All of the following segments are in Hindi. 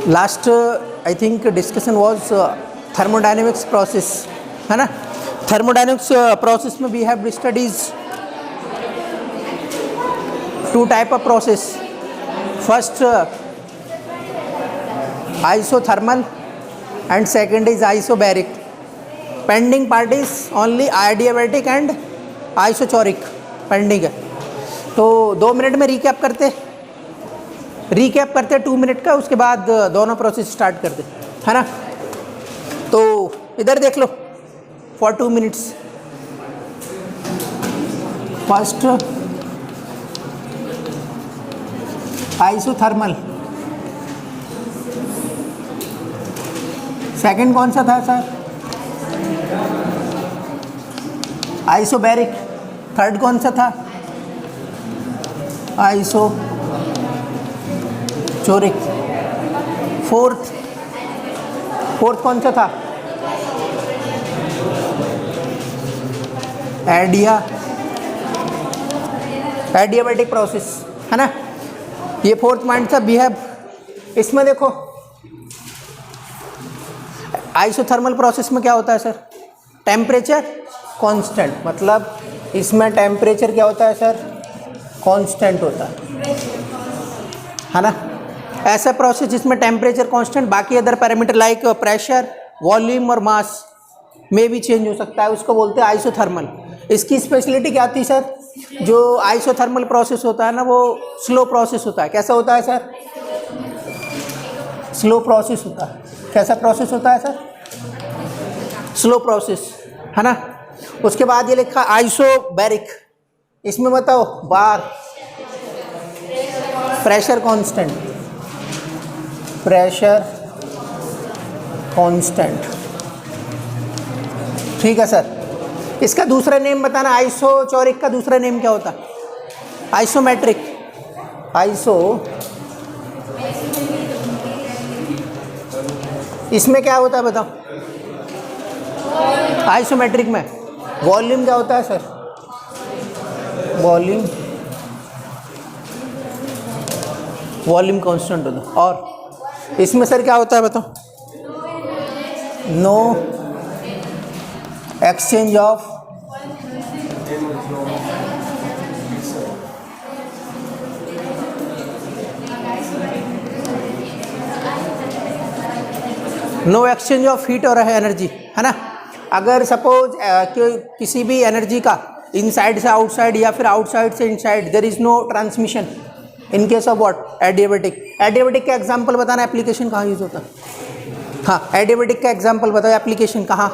Last I think discussion was thermodynamics process, है ना। थर्मोडाइनमिक्स प्रोसेस में we have studies two type of process. First isothermal and second is isobaric. Pending part is only adiabatic and isochoric pending है. तो 2 मिनट में रिकैप करते 2 मिनट का, उसके बाद दोनों प्रोसेस स्टार्ट करते, है ना. तो इधर देख लो for 2 minutes. First isothermal, second कौन सा था सर? आइसोबैरिक. थर्ड कौन सा था? आइसोचोरिक. फोर्थ कौन सा था? एडियाबैटिक प्रोसेस, है ना. ये फोर्थ पॉइंट था. वी हैव, इसमें देखो आइसोथर्मल प्रोसेस में क्या होता है सर? Temperature constant. मतलब इसमें टेम्परेचर क्या होता है सर? कांस्टेंट होता है ना. ऐसा प्रोसेस जिसमें टेम्परेचर कांस्टेंट, बाकी other parameter like pressure, volume और मास में भी चेंज हो सकता है, उसको बोलते हैं आइसोथर्मल. इसकी स्पेशलिटी क्या आती है सर? जो आइसोथर्मल प्रोसेस होता है ना, वो स्लो प्रोसेस होता है. कैसा होता है सर? स्लो प्रोसेस होता है. कैसा प्रोसेस होता है सर? स्लो प्रोसेस, है ना. उसके बाद ये लिखा आइसोबैरिक. इसमें बताओ बार, प्रेशर कांस्टेंट, ठीक है सर. इसका दूसरा नेम बताना. आइसोचोरिक का दूसरा नेम क्या होता? आइसोमेट्रिक. इसमें क्या होता है बताओ? आइसोमेट्रिक में वॉल्यूम क्या होता है सर? वॉल्यूम कांस्टेंट होता है. और इसमें सर क्या होता है बताओ? नो एक्सचेंज ऑफ हीट और एनर्जी, है ना. अगर सपोज किसी भी एनर्जी का इनसाइड से आउटसाइड या फिर आउटसाइड से inside, there is no transmission in case of what? Adiabatic. Adiabatic का एग्जांपल बताना. एप्लीकेशन कहाँ यूज होता है? हाँ, एडियाबैटिक का एग्जांपल बताओ. एप्लीकेशन कहाँ?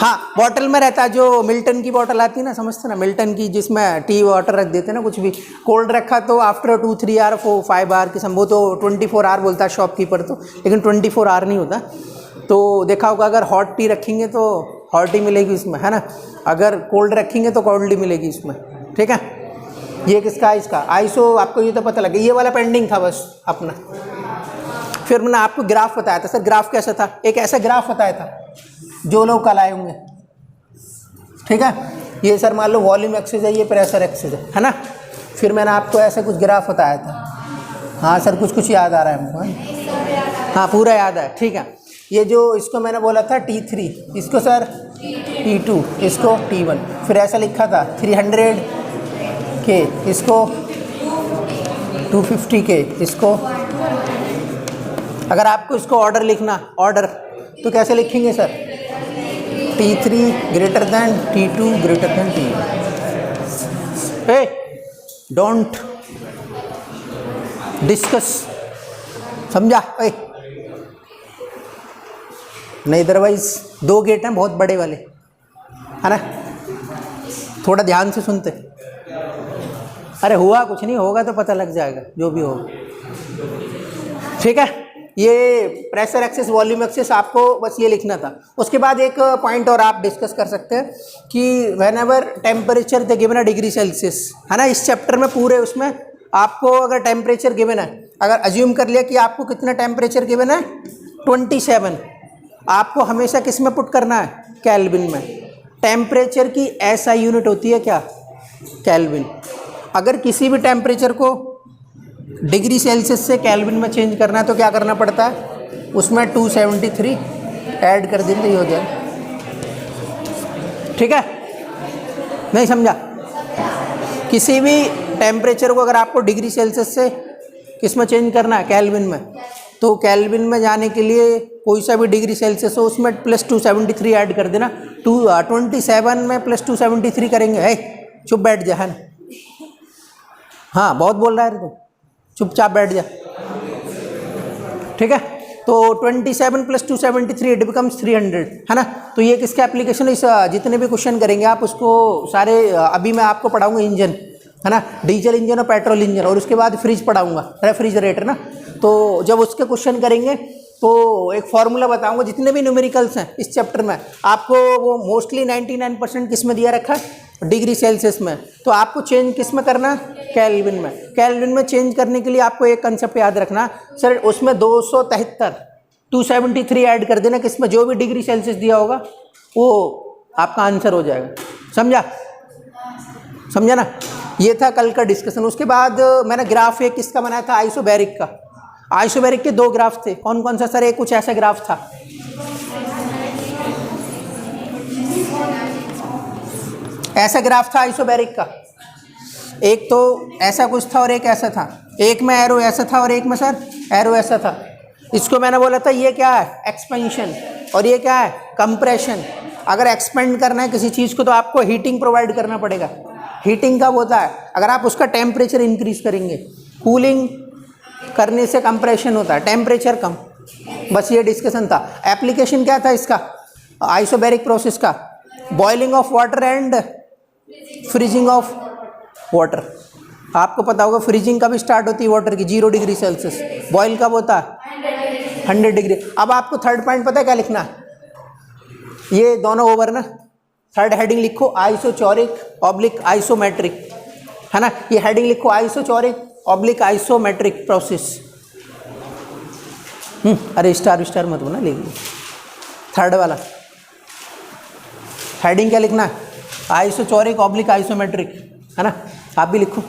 हाँ, बॉटल में रहता है. जो मिल्टन की बॉटल आती है ना, समझते ना, मिल्टन की, जिसमें टी वाटर रख देते हैं ना. कुछ भी कोल्ड रखा तो आफ्टर 2-3 आवर 4-5 आवर की वो तो 24 आवर बोलता है शॉपकीपर तो, लेकिन 24 आवर नहीं होता. तो देखा होगा, अगर हॉट टी रखेंगे तो हॉट ही मिलेगी इसमें, है ना. अगर कोल्ड रखेंगे तो कोल्ड ही मिलेगी इसमें, ठीक है. ये किसका? इसका आइसो. आपको ये तो पता लगे. ये वाला पेंडिंग था बस अपना. फिर मैंने आपको ग्राफ बताया था. सर ग्राफ कैसा था? एक ऐसा ग्राफ बताया था जो लोग कल आए होंगे, ठीक है. ये सर मान लो वॉल्यूम एक्सेस है, ये प्रेशर एक्सेस है ना. फिर मैंने आपको ऐसा कुछ ग्राफ बताया था. हाँ सर, कुछ याद आ रहा है हमको? हाँ, पूरा याद है, ठीक है. ये जो इसको मैंने बोला था T3, इसको सर T2, इसको T1. फिर ऐसा लिखा था 300 के, इसको 250 के, इसको. अगर आपको इसको ऑर्डर लिखना, ऑर्डर, तो कैसे लिखेंगे sir? T3 greater than T2 greater than T1. Don't discuss, समझा? नहीं, अदरवाइज 2 गेट हैं बहुत बड़े वाले, है ना. थोड़ा ध्यान से सुनते. अरे हुआ कुछ नहीं, होगा तो पता लग जाएगा जो भी होगा, ठीक है. ये प्रेशर एक्सेस, वॉल्यूम एक्सेस, आपको बस ये लिखना था. उसके बाद एक पॉइंट और आप डिस्कस कर सकते हैं कि when ever temperature the given है डिग्री सेल्सियस, है ना. इस चैप्टर में पूरे उसमें आपको अगर टेम्परेचर गिवन है, अगर अज्यूम कर लिया कि आपको कितना टेम्परेचर गिवन है 27, आपको हमेशा किस में पुट करना है? केल्विन में. टेम्परेचर की SI यूनिट होती है क्या? केल्विन. अगर किसी भी टेम्परेचर को डिग्री सेल्सियस से केल्विन में चेंज करना है तो क्या करना पड़ता है, उसमें 273 ऐड कर देंगे, ये हो जाए। ठीक है, नहीं समझा? किसी भी टेम्परेचर को अगर आपको डिग्री सेल्सियस से किस में चेंज करना है, केल्विन में, तो केल्विन में जाने के लिए कोई सा भी डिग्री सेल्सियस हो उसमें +273 ऐड कर देना। 27 में +273 करेंगे, है चुप बैठ जा, है ना? हाँ बहुत बोल रहा है तू, चुपचाप बैठ जा। ठीक है, तो 27 + 273 इट बिकम्स 300, है ना? तो ये किसके एप्लीकेशन, इस जितने भी क्वेश्चन करेंगे आप उसको सारे, अभी मैं आपको पढ़ाऊंगा इंजन, है ना, डीजल इंजन और पेट्रोल इंजन, और उसके बाद फ्रिज पढ़ाऊंगा, रेफ्रिजरेटर ना। तो जब उसके क्वेश्चन करेंगे तो एक फार्मूला बताऊंगा, जितने भी न्यूमेरिकल्स हैं इस चैप्टर में आपको वो मोस्टली 99% किस में दिया रखा है, डिग्री सेल्सियस में। तो आपको चेंज किस में करना है, केल्विन में। केल्विन में चेंज करने के लिए आपको एक कंसेप्ट याद रखना सर, उसमें 273 ऐड कर देना, किस में, जो भी डिग्री सेल्सियस दिया होगा वो आपका आंसर हो जाएगा। समझा? समझा ना? ये था कल का डिस्कशन। उसके बाद मैंने ग्राफ एक किसका बनाया था, आइसोबैरिक का। आइसोबैरिक के 2 ग्राफ थे, कौन कौन सा सर? एक कुछ ऐसा ग्राफ था, ऐसा ग्राफ था आइसोबैरिक का। एक तो ऐसा कुछ था और एक ऐसा था, एक में एरो ऐसा था और एक में सर एरो ऐसा था। इसको मैंने बोला था ये क्या है, एक्सपेंशन, और ये क्या है, कंप्रेशन। अगर एक्सपेंड करना है किसी चीज़ को तो आपको हीटिंग प्रोवाइड करना पड़ेगा। हीटिंग कब होता है, अगर आप उसका टेम्परेचर इंक्रीज करेंगे। कूलिंग करने से कंप्रेशन होता है, टेम्परेचर कम। बस ये डिस्कशन था। एप्लीकेशन क्या था इसका, आइसोबैरिक प्रोसेस का, boiling of water and freezing of water. आपको पता होगा फ्रीजिंग कब स्टार्ट होती है वाटर की, 0 डिग्री सेल्सियस। बॉयल कब होता है, 100 डिग्री। अब आपको थर्ड पॉइंट पता है क्या लिखना है, ये दोनों ओवर ना, थर्ड हेडिंग लिखो आइसोचोरिक ऑब्लिक आइसोमेट्रिक, है ना? ये हेडिंग लिखो आइसोचोरिक ऑब्लिक आइसोमेट्रिक प्रोसेस। अरे स्टार मत बोलना, लिख लो थर्ड वाला हेडिंग क्या लिखना है, आइसोचोरिक ऑब्लिक आइसोमेट्रिक, है ना? आप भी लिखो।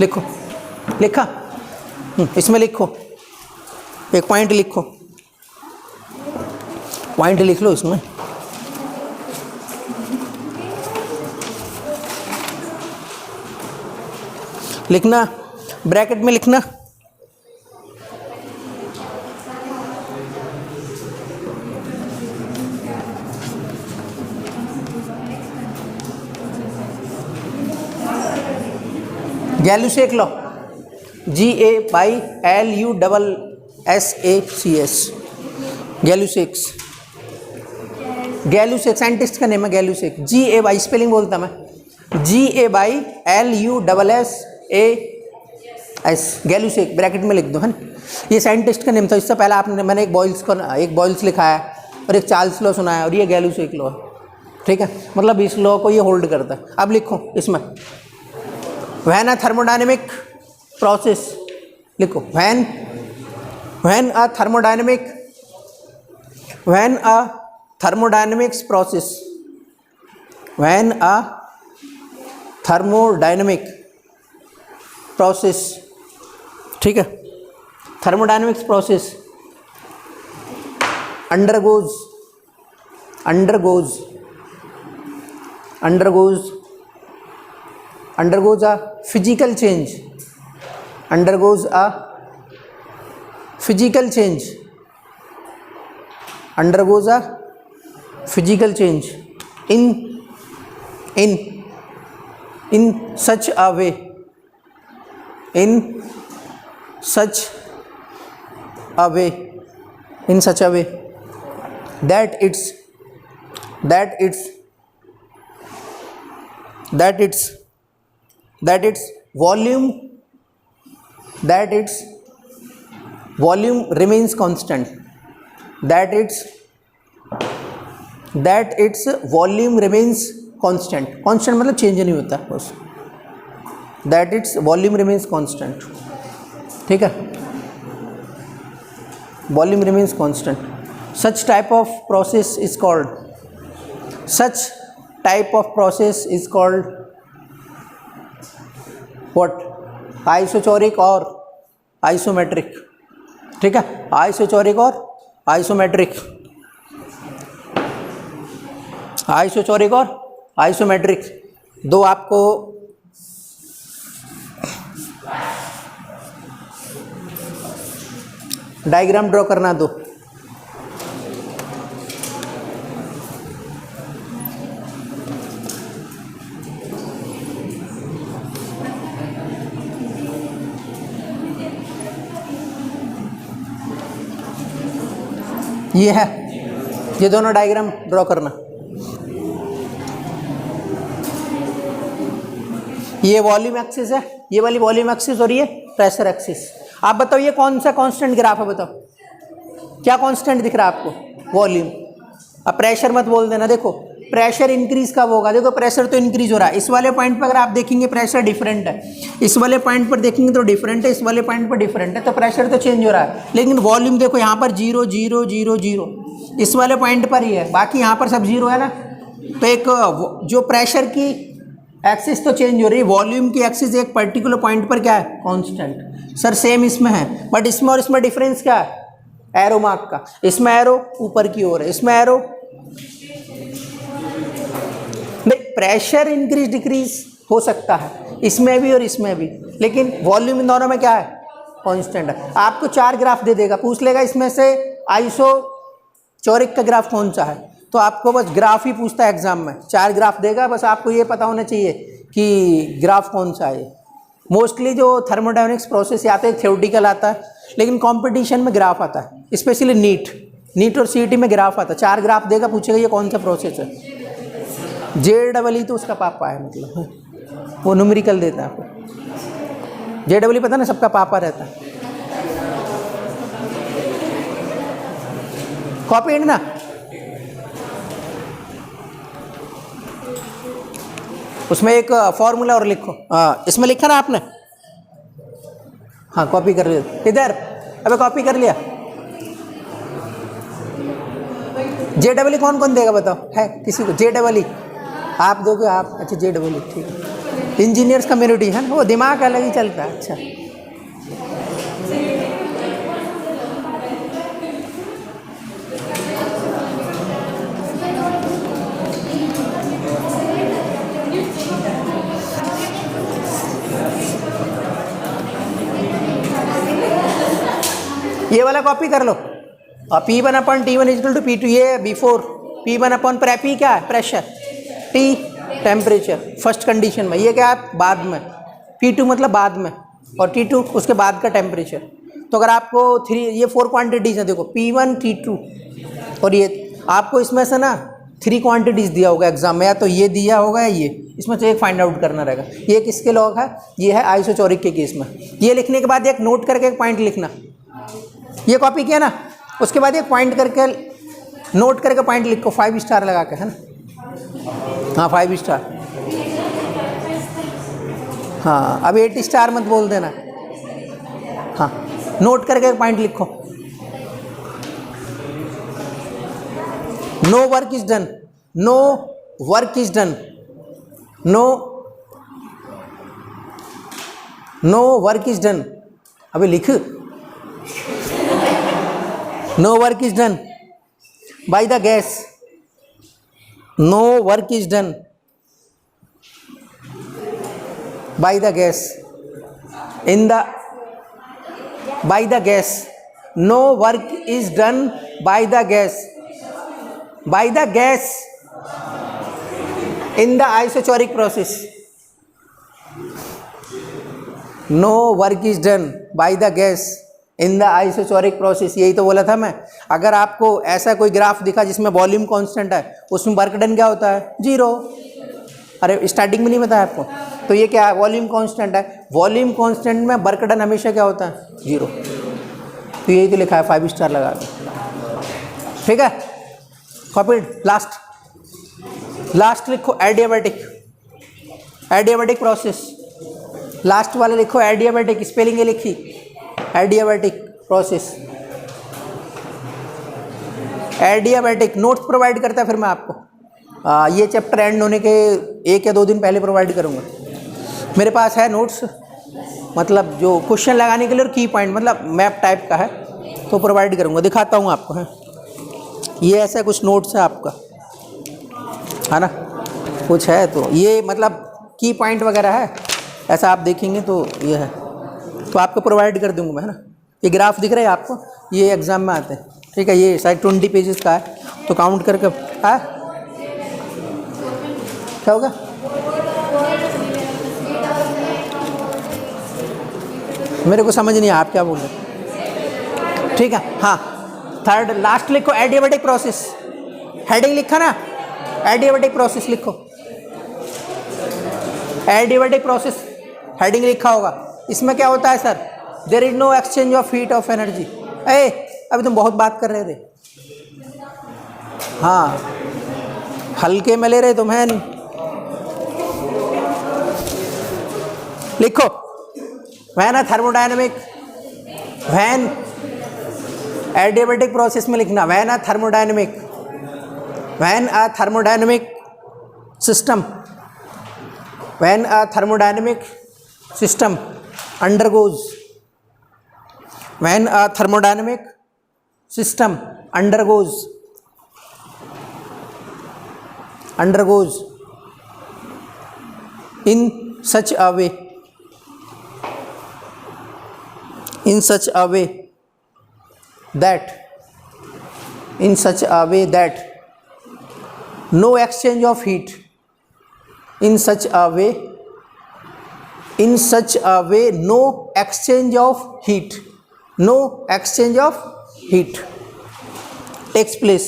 लिखो, लिखा? इसमें लिखो, एक पॉइंट लिखो, पॉइंट लिख लो इसमें। लिखना, ब्रैकेट में लिखना। गैल्यूसेक लॉ, GALUSSACS, गैल्यूसेक्स। गैल्यूसेक साइंटिस्ट का नेम है, गैल्यूसेक। GA स्पेलिंग बोलता मैं, GALUSSAS, गैल्यूसेक, ब्रैकेट में लिख दो, है ना? ये साइंटिस्ट का नेम था। इससे पहले आपने, मैंने एक बॉयल्स लिखा है और एक चार्ल्स लॉ सुनाया, और ये गैल्यूसेक लॉ। ठीक है, मतलब इस लॉ को ये होल्ड करता है। अब लिखो इसमें, व्हेन अ थर्मोडायनेमिक प्रोसेस, लिखो when a thermodynamics process, when a thermodynamic process, ठीक है, thermodynamics process undergoes a physical change, undergoes a physical change in such a way that its volume remains constant, that its volume remains constant मतलब चेंज नहीं होता बस, that its volume remains constant, ठीक है, volume remains constant. Such type of process is called type of process is called what? Isochoric और आइसोमेट्रिक। ठीक है, आइसोचोरिक और आइसोमेट्रिक, आइसोचोरिक और आइसोमेट्रिक दो आपको डायग्राम ड्रॉ करना दो। ये है, ये दोनों डायग्राम ड्रॉ करना। ये वॉल्यूम एक्सिस है, ये वाली वॉल्यूम एक्सिस और ये प्रेशर एक्सिस। आप बताओ ये कौन सा कांस्टेंट ग्राफ है? बताओ क्या कांस्टेंट दिख रहा है आपको? वॉल्यूम। अब प्रेशर मत बोल देना। देखो प्रेशर इंक्रीज कब होगा? देखो प्रेशर तो इंक्रीज हो रहा है। इस वाले पॉइंट पर अगर आप देखेंगे प्रेशर डिफरेंट है, इस वाले पॉइंट पर देखेंगे तो डिफरेंट है, इस वाले पॉइंट पर डिफरेंट है, तो प्रेशर तो चेंज हो रहा है। लेकिन वॉल्यूम देखो यहाँ पर 0 0 0 0 इस वाले पॉइंट पर ही है, बाकी यहाँ पर सब 0 है ना। तो एक जो प्रेशर की एक्सिस तो चेंज हो रही है, वॉल्यूम की एक्सिस एक पर्टिकुलर पॉइंट पर क्या है? कांस्टेंट। सर सेम इसमें है, बट इसमें और इसमें डिफरेंस क्या है? एरो मार्क का। इसमें एरो ऊपर की ओर है, इसमें एरो। भाई प्रेशर इंक्रीज डिक्रीज हो सकता है इसमें भी और इसमें भी, लेकिन वॉल्यूम इन दोनों में क्या है? कांस्टेंट है। आपको 4 ग्राफ दे देगा, पूछ लेगा इसमें से आइसोचोरिक का ग्राफ कौन सा है, तो आपको बस ग्राफ ही पूछता है एग्जाम में। 4 ग्राफ देगा, बस आपको ये पता होना चाहिए कि ग्राफ कौन सा है। मोस्टली जो थर्मोडायनेमिक्स प्रोसेस या तो थ्योरेटिकल आता है, लेकिन कंपटीशन में ग्राफ आता है, स्पेशली नीट और सीईटी में ग्राफ आता है। 4 ग्राफ देगा, पूछेगा ये कौन सा प्रोसेस है। JEE तो उसका पापा है, मतलब वो न्यूमेरिकल देता है आपको। JEE पता ना, सबका पापा रहता है। कॉपी ना, उसमें एक फॉर्मूला और लिखो। इसमें लिखा ना आपने? हाँ कॉपी कर लिया। इधर अबे कॉपी कर लिया। JEE कौन कौन देगा बताओ? है किसी को JEE? आप दोगे आप? अच्छा JEE ठीक है। इंजीनियर्स कम्युनिटी है ना, वो दिमाग अलग ही चलता है। अच्छा ये वाला कॉपी कर लो। P1/T1 = P2, ये बिफोर। P1 P क्या है? Pressure. T temperature first condition में, ये क्या है? बाद में। P2 मतलब बाद में, और T2 उसके बाद का टेम्परेचर। तो अगर आपको 3 ये 4 क्वांटिटीज़ हैं, देखो P1 T2 और ये आपको इसमें से ना 3 क्वांटिटीज़ दिया होगा एग्जाम में, या तो ये दिया होगा या ये, इसमें से एक फाइंड आउट करना रहेगा। ये किसके लॉग है? ये है आइसोचोरिक के केस में। ये लिखने के बाद एक नोट करके एक पॉइंट लिखना। ये कॉपी किया ना, उसके बाद एक पॉइंट करके नोट करके पॉइंट लिखो 5 स्टार लगा के, है ना। हाँ 5 स्टार। हाँ अब 8 स्टार मत बोल देना। हाँ नोट करके एक पॉइंट लिखो। No work is done, no work is done, no work is done. अबे लिख। No work is done by the gas, no work is done by the gas in the by the gas, no work is done by the gas in the isochoric process, no work is done by the gas in the isochoric process। यही तो बोला था मैं। अगर आपको ऐसा कोई ग्राफ दिखा जिसमें वॉल्यूम कांस्टेंट है, उसमें वर्क डन क्या होता है? 0। अरे स्टार्टिंग में नहीं बताया आपको? तो ये क्या है? वॉल्यूम कांस्टेंट है। वॉल्यूम कांस्टेंट में वर्क डन हमेशा क्या होता है? 0। तो यही तो लिखा है, 5 स्टार लगा दो। ठीक है, कॉपीड। लास्ट लिखो एडियाबैटिक प्रोसेस। लास्ट वाले लिखो एडियाबैटिक, स्पेलिंग ये लिखी, adiabatic process. Adiabatic notes provide करता है फिर मैं आपको। ये चैप्टर एंड होने के 1 या 2 दिन पहले प्रोवाइड करूँगा। मेरे पास है नोट्स, मतलब जो क्वेश्चन लगाने के लिए और की पॉइंट, मतलब मैप टाइप का है, तो प्रोवाइड करूँगा। दिखाता हूँ आपको। है ये ऐसा कुछ नोट्स है आपका, है ना, कुछ है तो ये मतलब की पॉइंट वगैरह है, ऐसा आप देखेंगे तो ये है, तो आपको प्रोवाइड कर दूँगा मैं, है ना। ये ग्राफ दिख रहा है आपको, ये एग्ज़ाम में आते हैं, ठीक है। ये शायद 20 पेजेस का है, तो काउंट करके क्या होगा। मेरे को समझ नहीं, आप क्या बोल रहे, ठीक है। हाँ, थर्ड लास्ट लिखो, एडियाबेटिक प्रोसेस। हेडिंग लिखा ना, एडियाबेटिक प्रोसेस लिखो, एडियाबेटिक प्रोसेस हेडिंग लिखा होगा। इसमें क्या होता है sir, there is no exchange of heat of energy. अभी तुम बहुत बात कर रहे थे, हाँ हल्के में ले रहे तुम, है नहीं। लिखो when a thermodynamic, when adiabatic process में लिखना, when a thermodynamic, when a thermodynamic system, when a thermodynamic system undergoes, when a thermodynamic system undergoes in such a way that no exchange of heat, in such a way no exchange of heat takes place,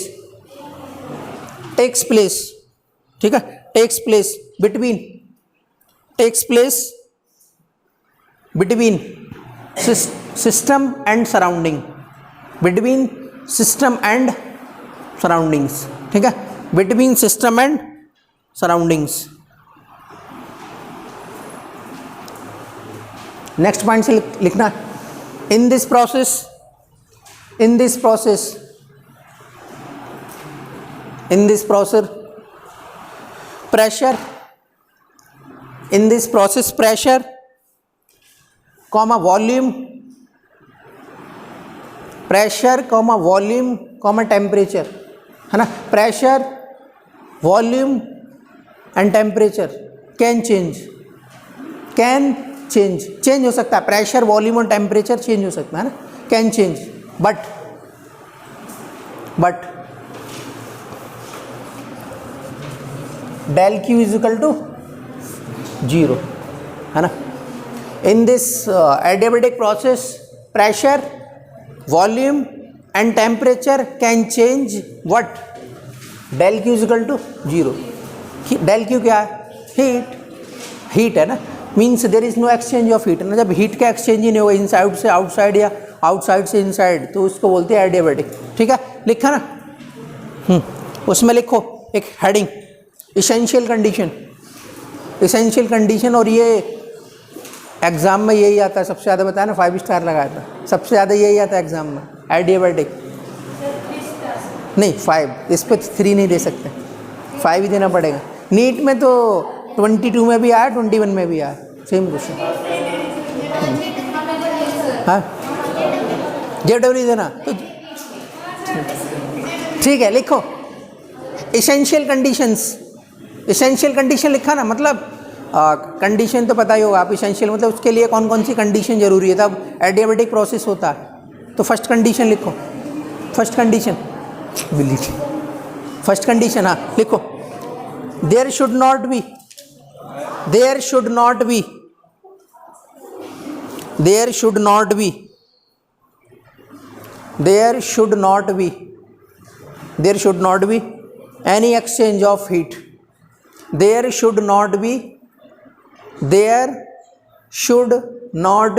ठीक है, takes place between system and surrounding, ठीक है, between system and surroundings। Next point से लिखना, in this process pressure comma volume comma temperature, है ना। Pressure, volume and temperature can change हो सकता है। प्रेशर, वॉल्यूम और टेम्परेचर चेंज हो सकता है ना, can change, but del Q is equal to 0, है ना। In this adiabatic process pressure, volume and temperature can change what, del Q is equal to 0। del Q क्या है, हीट है ना, means there is no exchange of heat ना। जब हीट का एक्सचेंज ही नहीं होगा इनसाइड से आउटसाइड या आउटसाइड से इनसाइड, तो उसको बोलते हैं एडियाबेटिक, ठीक है। लिखा ना, उसमें लिखो एक हेडिंग, इसेंशियल कंडीशन। और ये एग्जाम में यही आता है सबसे ज़्यादा, बताया ना 5 स्टार लगाया था, सबसे ज़्यादा यही आता है एग्जाम में, एडियाबेटिक। नहीं 5, इस पर 3 नहीं दे सकते, 5 ही देना पड़ेगा। नीट में तो 22 में भी आया, 21 में भी आया, सेम क्वेश्चन। हाँ JW देना तो ठीक है। लिखो इसेंशियल कंडीशन लिखा ना, मतलब कंडीशन तो पता ही होगा आप, इसेंशियल मतलब उसके लिए कौन कौन सी कंडीशन जरूरी है, तब एडियाबेटिक प्रोसेस होता है। तो फर्स्ट कंडीशन लिखो, फर्स्ट कंडीशन, हाँ लिखो, there should not be any exchange of heat, there should not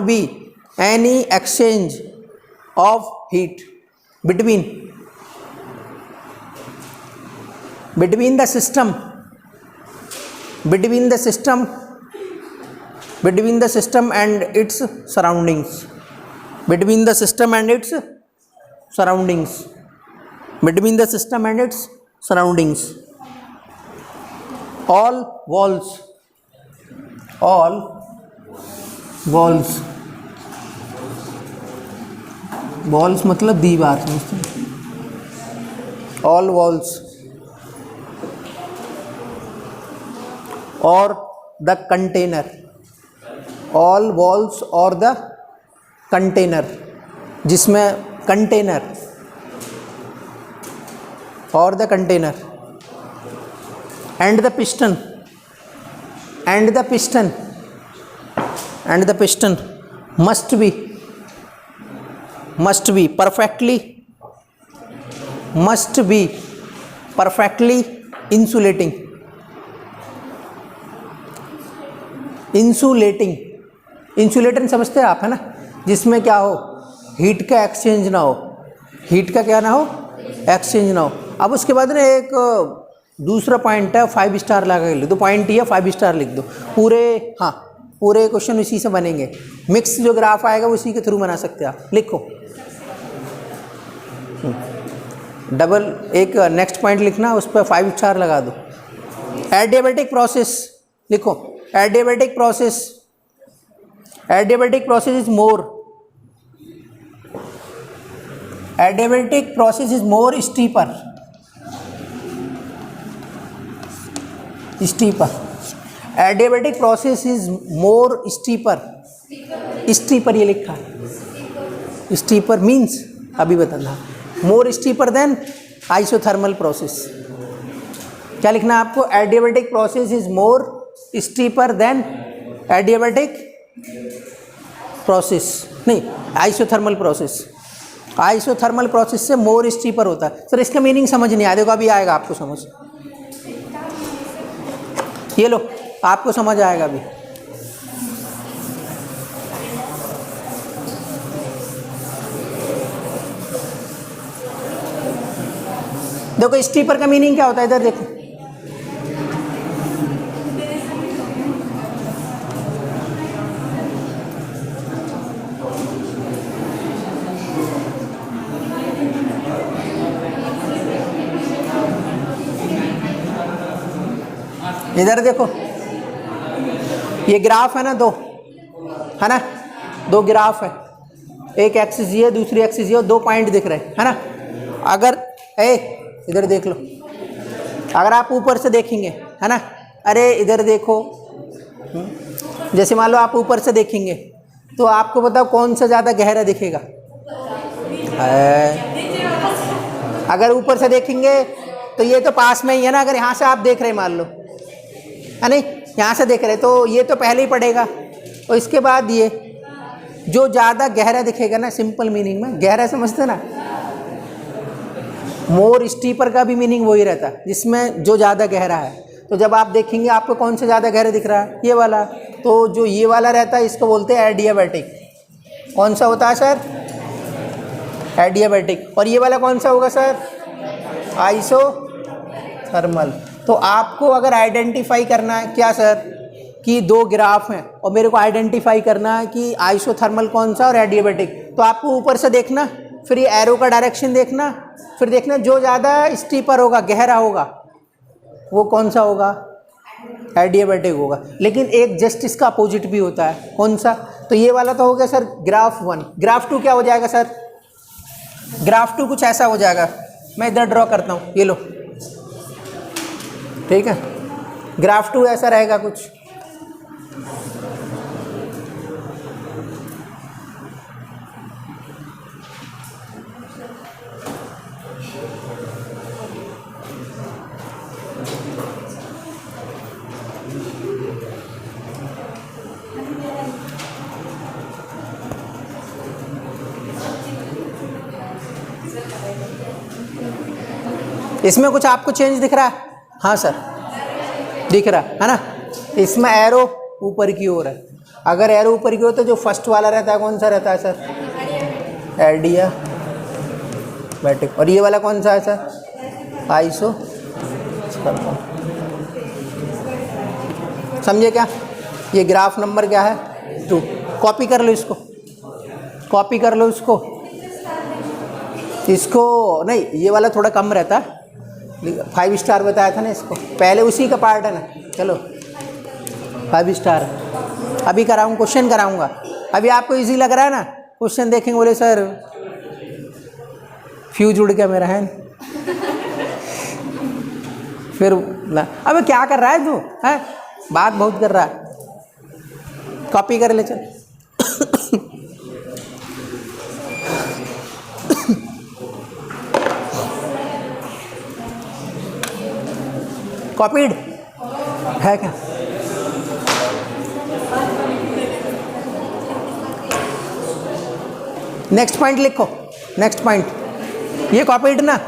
be any exchange of heat between the system and its surroundings, all walls, all walls, walls मतलब दीवार समझते हैं, ऑल वॉल्स और द कंटेनर, ऑल वॉल्स और द कंटेनर, जिसमें कंटेनर और the container, and the piston, and the piston, and the piston must be, must be perfectly, must be perfectly insulating, insulating, insulator समझते हैं आप, है ना, जिसमें क्या हो, हीट का एक्सचेंज ना हो, हीट का क्या ना हो, एक्सचेंज ना हो। अब उसके बाद ना एक दूसरा पॉइंट है, 5 स्टार लगा के लिख दो, पॉइंट ही है 5 स्टार लिख दो पूरे। हाँ, पूरे क्वेश्चन उसी से बनेंगे, मिक्स जो ग्राफ आएगा उसी के थ्रू बना सकते हैं आप। लिखो डबल, एक नेक्स्ट पॉइंट लिखना, उस पर 5 स्टार लगा दो। एडियाबैटिक प्रोसेस लिखो, adiabatic process, adiabatic process is more, adiabatic process is more steeper, steeper, adiabatic process is more steeper, steeper ये लिखा है, स्टीपर मीन्स अभी बताना, more steeper than isothermal process. क्या लिखना है आपको, adiabatic process is more steeper than adiabatic process, नहीं आइसोथर्मल प्रोसेस, आइसोथर्मल प्रोसेस से मोर स्टीपर होता है। सर इसका मीनिंग समझ नहीं आया, देखो अभी आएगा आपको समझ, ये लो आपको समझ आएगा अभी। देखो स्टीपर का मीनिंग क्या होता है, इधर देखो, इधर देखो, ये ग्राफ है ना, दो है ना, दो ग्राफ है, एक एक्सिस ये, दूसरी एक्सिस ये, 2 पॉइंट दिख रहे हैं, है ना। अगर इधर देख लो, अगर आप ऊपर से देखेंगे, है ना, अरे इधर देखो, जैसे मान लो आप ऊपर से देखेंगे तो आपको बताओ कौन सा ज़्यादा गहरा दिखेगा, अगर ऊपर से देखेंगे तो ये तो पास में ही है ना, अगर यहाँ से आप देख रहे मान लो, है नहीं, यहाँ से देख रहे तो ये तो पहले ही पड़ेगा, और इसके बाद ये जो ज़्यादा गहरा दिखेगा ना, सिंपल मीनिंग में गहरा समझते ना, मोर स्टीपर का भी मीनिंग वही रहता है, जिसमें जो ज़्यादा गहरा है। तो जब आप देखेंगे आपको कौन सा ज़्यादा गहरा दिख रहा है, ये वाला, तो जो ये वाला रहता है इसको बोलते हैं एडियाबैटिक। कौन सा होता है सर, एडियाबैटिक। और ये वाला कौन सा होगा सर, आइसोथर्मल। तो आपको अगर आइडेंटिफाई करना है क्या सर, कि 2 ग्राफ हैं और मेरे को आइडेंटिफाई करना है कि आइसोथर्मल कौन सा और एडियाबैटिक, तो आपको ऊपर से देखना, फिर ये एरो का डायरेक्शन देखना, फिर देखना जो ज़्यादा स्टीपर होगा, गहरा होगा, वो कौन सा होगा, एडियाबैटिक होगा। लेकिन एक जस्ट इसका अपोजिट भी होता है, कौन सा, तो ये वाला तो हो गया सर ग्राफ 1। ग्राफ 2 क्या हो जाएगा सर, ग्राफ 2 कुछ ऐसा हो जाएगा, मैं इधर ड्रॉ करता हूँ, ये लो, ठीक है, ग्राफ 2 ऐसा रहेगा कुछ, इसमें कुछ आपको चेंज दिख रहा है, हाँ सर दिख रहा है ना, इसमें एरो ऊपर की ओर है, अगर एरो ऊपर की ओर तो जो फर्स्ट वाला रहता है कौन सा रहता है सर, एडियाबैटिक। और ये वाला कौन सा है सर, आइसो। समझे क्या, ये ग्राफ नंबर क्या है 2। कॉपी कर लो इसको, कॉपी कर लो इसको नहीं, ये वाला थोड़ा कम रहता है, 5 स्टार बताया था ना इसको, पहले उसी का पार्ट है ना। चलो 5 स्टार। अभी कराऊँ, क्वेश्चन कराऊँगा। अभी आपको इजी लग रहा है ना, क्वेश्चन देखेंगे, बोले सर फ्यूज उड़ गया मेरा है। फिर ना, अबे क्या कर रहा है तू, है बात बहुत कर रहा है। कॉपी कर ले चल। कॉपीड है क्या? नेक्स्ट पॉइंट लिखो, नेक्स्ट पॉइंट। ये कॉपीड ना।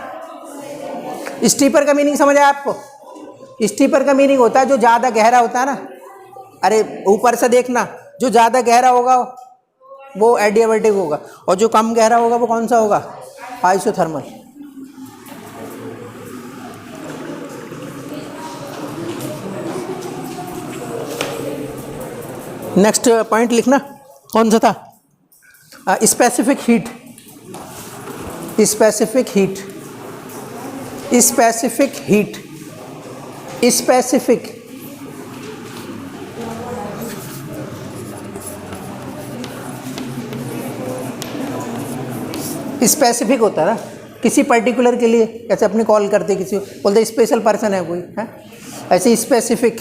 स्टीपर का मीनिंग समझ आया आपको? स्टीपर का मीनिंग होता है जो ज़्यादा गहरा होता है ना। अरे ऊपर से देखना, जो ज़्यादा गहरा होगा वो एडियाबैटिक होगा, और जो कम गहरा होगा वो कौन सा होगा? आइसोथर्मल। नेक्स्ट पॉइंट लिखना, कौन सा था? Specific heat, specific heat, specific heat, specific. Specific होता है ना किसी पर्टिकुलर के लिए, जैसे अपने कॉल करते किसी को, बोलते स्पेशल पर्सन है कोई, है ऐसे स्पेसिफिक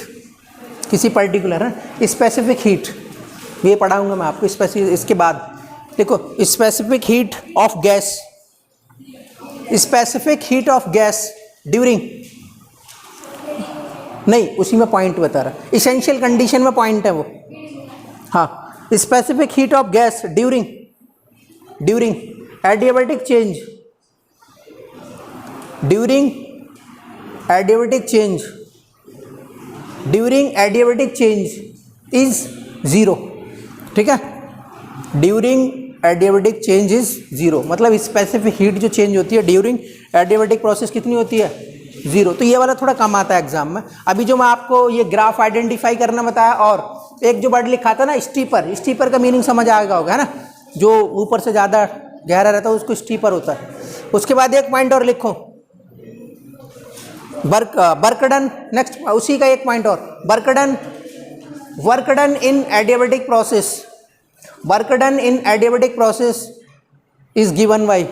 किसी पर्टिकुलर है। स्पेसिफिक हीट ये पढ़ाऊंगा मैं आपको स्पेसिफिक। इसके बाद देखो specific heat of gas, specific heat of gas during, नहीं उसी में पॉइंट बता रहा, इसेंशियल कंडीशन में पॉइंट है वो। हाँ, specific heat of gas during, during adiabatic change, during adiabatic change, during adiabatic change is zero. ठीक है, during adiabatic change is zero, मतलब स्पेसिफिक हीट जो चेंज होती है ड्यूरिंग एडियाबैटिक प्रोसेस कितनी होती है? ज़ीरो। तो ये वाला थोड़ा कम आता है एग्जाम में। अभी जो मैं आपको ये ग्राफ आइडेंटिफाई करना बताया, और एक जो वर्ड लिखा था ना स्टीपर, स्टीपर का मीनिंग समझ आएगा होगा है ना, जो ऊपर से ज़्यादा गहरा रहता है उसको स्टीपर होता है। उसके बाद एक पॉइंट और लिखो, वर्क डन। नेक्स्ट उसी का एक पॉइंट और, work done, work done in adiabatic process, work done in adiabatic process is given by,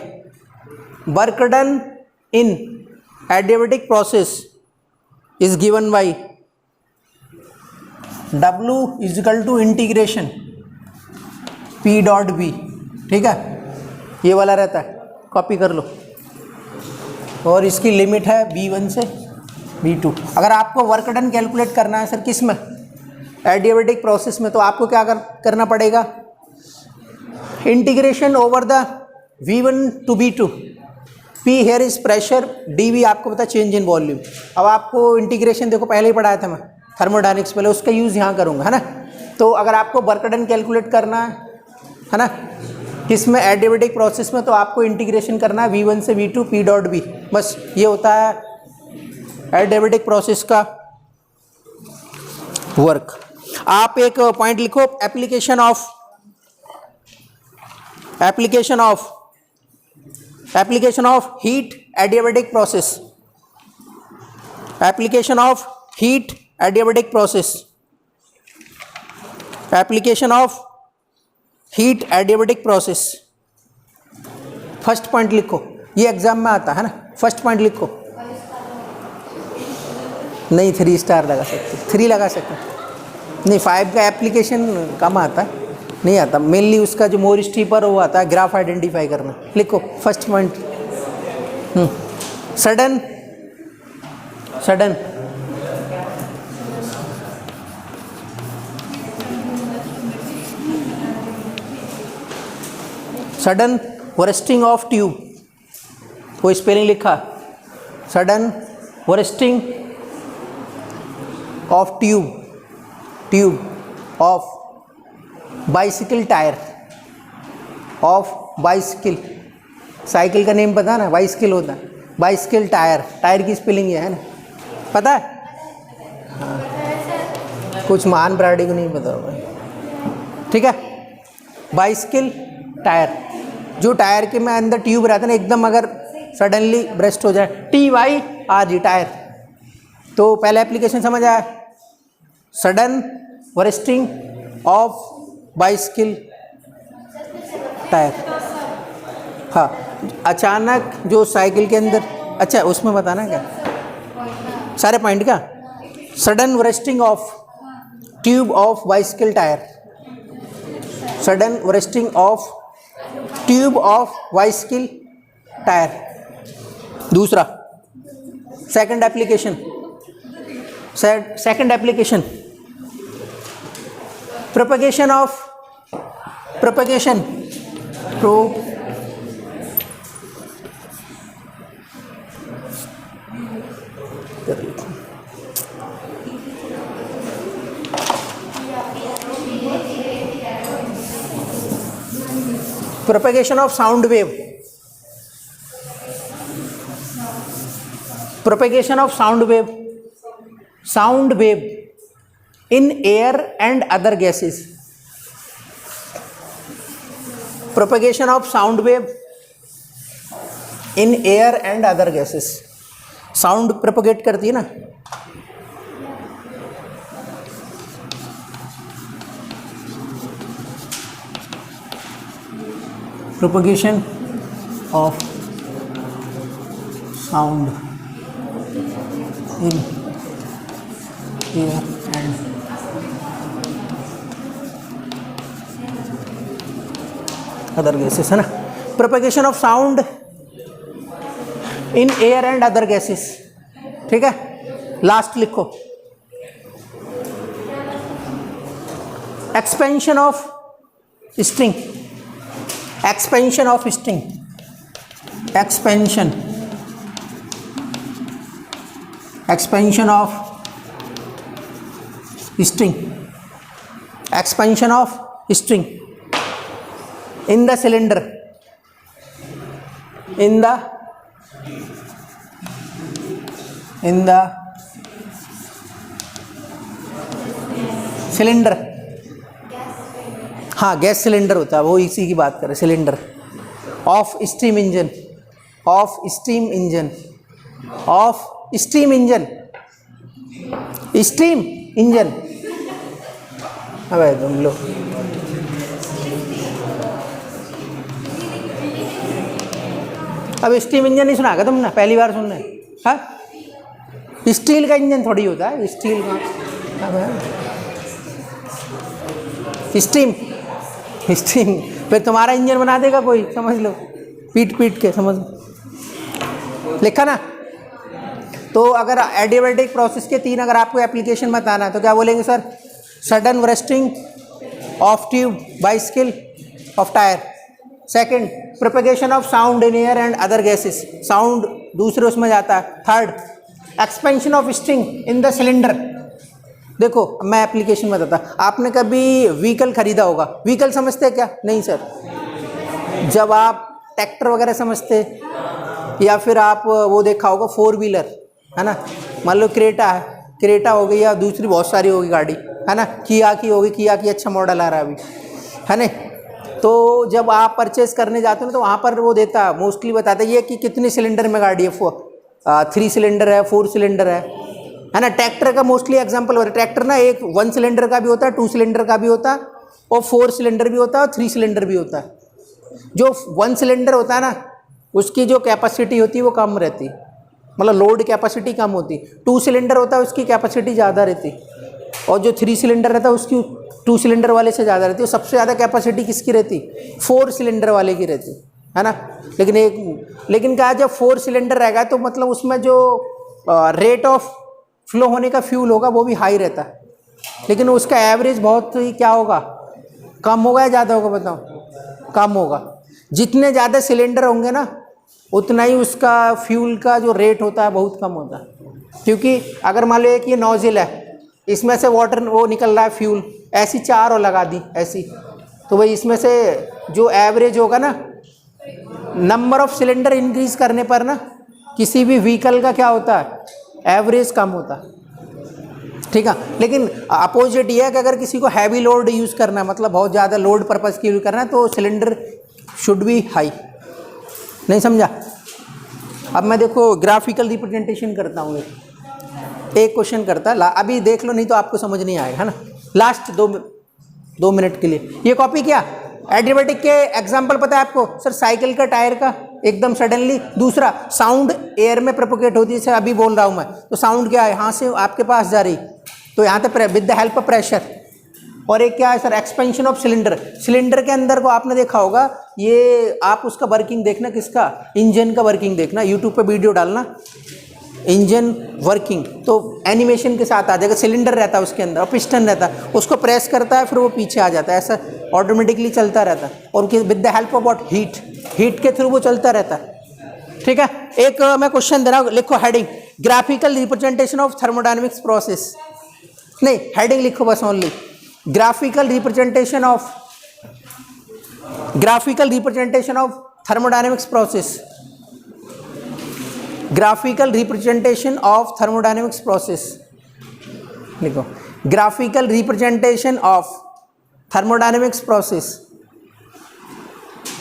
work done in adiabatic process is given by W is equal to integration P dot B। ठीक है, ये वाला रहता है, कॉपी कर लो। और इसकी लिमिट है B1 से B2। अगर आपको वर्क डन कैलकुलेट करना है सर किस में? एडियाबैटिक प्रोसेस में, तो आपको क्या करना पड़ेगा? Integration over the V1 to B2, P here is pressure, dV आपको पता चेंज इन वॉल्यूम। अब आपको इंटीग्रेशन देखो पहले ही पढ़ाया था मैं थर्मोडायनेमिक्स, पहले उसका यूज़ यहाँ करूँगा है ना। तो अगर आपको वर्क डन कैलकुलेट करना है ना किसमें? एडियाबैटिक प्रोसेस में, तो आपको इंटीग्रेशन करना है V1 से V2 P डॉट B। बस ये होता है एडियाबैटिक प्रोसेस का वर्क। आप एक पॉइंट लिखो, application of, application of, application of heat adiabatic process, application of heat adiabatic process, application of heat adiabatic process. First point लिखो, ये एग्जाम में आता है ना। फर्स्ट पॉइंट लिखो, नहीं 3 स्टार लगा सकते, 3 लगा सकते नहीं, 5 का एप्लीकेशन कम आता है, नहीं आता। मेनली उसका जो मोर स्टीपर वो आता है ग्राफ आइडेंटिफाई करना। लिखो first point, sudden, sudden sudden bursting of tube, वो स्पेलिंग लिखा, sudden bursting of tube, tube of bicycle tyre, of bicycle, cycle का नेम पता ना, बाइसिकल होता है, बाइसिकल टायर, टायर की स्पेलिंग ये है ना, पता है? हाँ। कुछ महान प्राणी को नहीं पता होगा। ठीक है, बाइसिकल टायर, जो टायर के में अंदर ट्यूब रहता है ना, एकदम अगर सडनली ब्रेस्ट हो जाए, TYRG टायर। तो पहला एप्लीकेशन समझ आया, sudden bursting of bicycle tyre. हाँ, अचानक जो साइकिल के अंदर, अच्छा उसमें बताना क्या सारे पॉइंट का, sudden bursting of tube of bicycle tyre, sudden bursting of tube of bicycle tyre. दूसरा second application, propagation of propagation of sound wave, sound wave in air and other gases, propagation of sound wave in air and other gases। Sound propagate करती है ना, propagation of sound in air and other gases, है ना। Propagation of sound in air and other gases, ठीक है। लास्ट लिखो, expansion of string, expansion of string, expansion of string, expansion of string in the cylinder, in the cylinder, हाँ गैस सिलेंडर होता है वो, इसी की बात करें, cylinder of steam engine, steam engine. अबे तुम लो, अब स्टीम इंजन नहीं सुना क्या तुमने, पहली बार सुनना है? हाँ, स्टील का इंजन थोड़ी होता है, स्टील का स्टीम फिर तुम्हारा इंजन बना देगा कोई, समझ लो, पीट के समझ लो, लिखा ना। तो अगर एडियाबैटिक प्रोसेस के 3 अगर आपको एप्लीकेशन बताना है तो क्या बोलेंगे sir? Sudden bursting of tube bicycle of tyre, second propagation of sound in air and other gases, sound दूसरे उसमें जाता है, third expansion of string in the cylinder. देखो मैं एप्लीकेशन बताता, आपने कभी व्हीकल खरीदा होगा, व्हीकल समझते क्या? नहीं सर, जब आप ट्रैक्टर वगैरह समझते, या फिर आप वो देखा होगा 4 व्हीलर, है ना, मान लो क्रेटा हो गई या दूसरी बहुत सारी होगी गाड़ी, है ना, किया की होगी, किया की अच्छा मॉडल आ रहा है अभी, है ना। तो जब आप परचेज करने जाते हो तो वहाँ पर वो देता, मोस्टली बताता ये कि कितने सिलेंडर में गाड़ी है, 3 सिलेंडर है, 4 सिलेंडर है ना। ट्रैक्टर का मोस्टली एग्जांपल हो रहा है, ट्रैक्टर ना एक 1 सिलेंडर का भी होता है, 2 सिलेंडर का भी होता है, और 4 सिलेंडर भी होता है, और 3 सिलेंडर भी होता है। जो 1 सिलेंडर होता है ना, उसकी जो कैपेसिटी होती है वो कम रहती, मतलब लोड कैपेसिटी कम होती। 2 सिलेंडर होता है उसकी कैपेसिटी ज़्यादा रहती, और जो 3 सिलेंडर रहता है उसकी 2 सिलेंडर वाले से ज़्यादा रहती है। सबसे ज़्यादा कैपेसिटी किसकी रहती? 4 सिलेंडर वाले की रहती, है ना। लेकिन कहा जब 4 सिलेंडर रहेगा तो मतलब उसमें जो रेट ऑफ फ्लो होने का फ्यूल होगा वो भी हाई रहता है, लेकिन उसका एवरेज बहुत ही क्या होगा, कम होगा या ज़्यादा होगा? बताओ, कम होगा। जितने ज़्यादा सिलेंडर होंगे ना उतना ही उसका फ्यूल का जो रेट होता है बहुत कम होता है, क्योंकि अगर मान लो एक ये नोजल है, इसमें से वाटर वो निकल रहा है फ्यूल, ऐसी 4 और लगा दी ऐसी, तो भाई इसमें से जो एवरेज होगा ना, नंबर ऑफ सिलेंडर इंक्रीज करने पर ना किसी भी व्हीकल का क्या होता है, एवरेज कम होता है, ठीक है। लेकिन अपोजिट ये है कि अगर किसी को हैवी लोड यूज़ करना है, मतलब बहुत ज़्यादा लोड पर्पज़ की यूज़ करना है, तो सिलेंडर शुड बी हाई। नहीं समझा? अब मैं देखो ग्राफिकल रिप्रेजेंटेशन करता हूँ, एक क्वेश्चन करता अभी देख लो, नहीं तो आपको समझ नहीं आएगा, है ना। लास्ट 2 मिनट के लिए ये कॉपी किया। एडियाबैटिक के एग्जाम्पल पता है आपको सर? साइकिल का टायर का एकदम सडनली। दूसरा साउंड एयर में प्रोपोगेट होती है, जैसे अभी बोल रहा हूँ मैं, तो साउंड क्या है, यहाँ से आपके पास जा रही, तो यहाँ तक with the help of pressure. और एक क्या है sir? Expansion of cylinder. Cylinder के अंदर को आपने देखा होगा, ये आप उसका वर्किंग देखना, किसका? इंजन का वर्किंग देखना, यूट्यूब पे वीडियो डालना इंजन वर्किंग, तो एनिमेशन के साथ आ जाएगा। सिलेंडर रहता है उसके अंदर और पिस्टन रहता है, उसको प्रेस करता है फिर वो पीछे आ जाता है, ऐसा ऑटोमेटिकली चलता रहता है। और with the help of what? Heat के थ्रू वो चलता रहता है। ठीक है, एक मैं क्वेश्चन दे रहा हूँ, लिखो heading, graphical representation of thermodynamics process. नहीं, हेडिंग लिखो बस only, graphical representation of thermodynamics process. Graphical representation of thermodynamics process लिखो, graphical representation of thermodynamics process,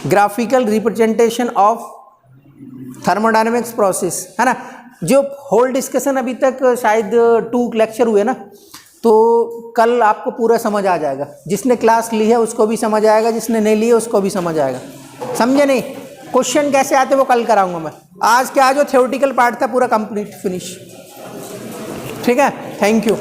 graphical representation of thermodynamics process, है ना। जो होल डिस्कशन अभी तक शायद 2 लेक्चर हुए ना, तो कल आपको पूरा समझ आ जाएगा। जिसने क्लास ली है उसको भी समझ आएगा, जिसने नहीं ली है उसको भी समझ आएगा। समझे नहीं? क्वेश्चन कैसे आते वो कल कराऊंगा मैं। आज क्या, जो थ्योरेटिकल पार्ट था पूरा कंप्लीट फिनिश। ठीक है, थैंक यू।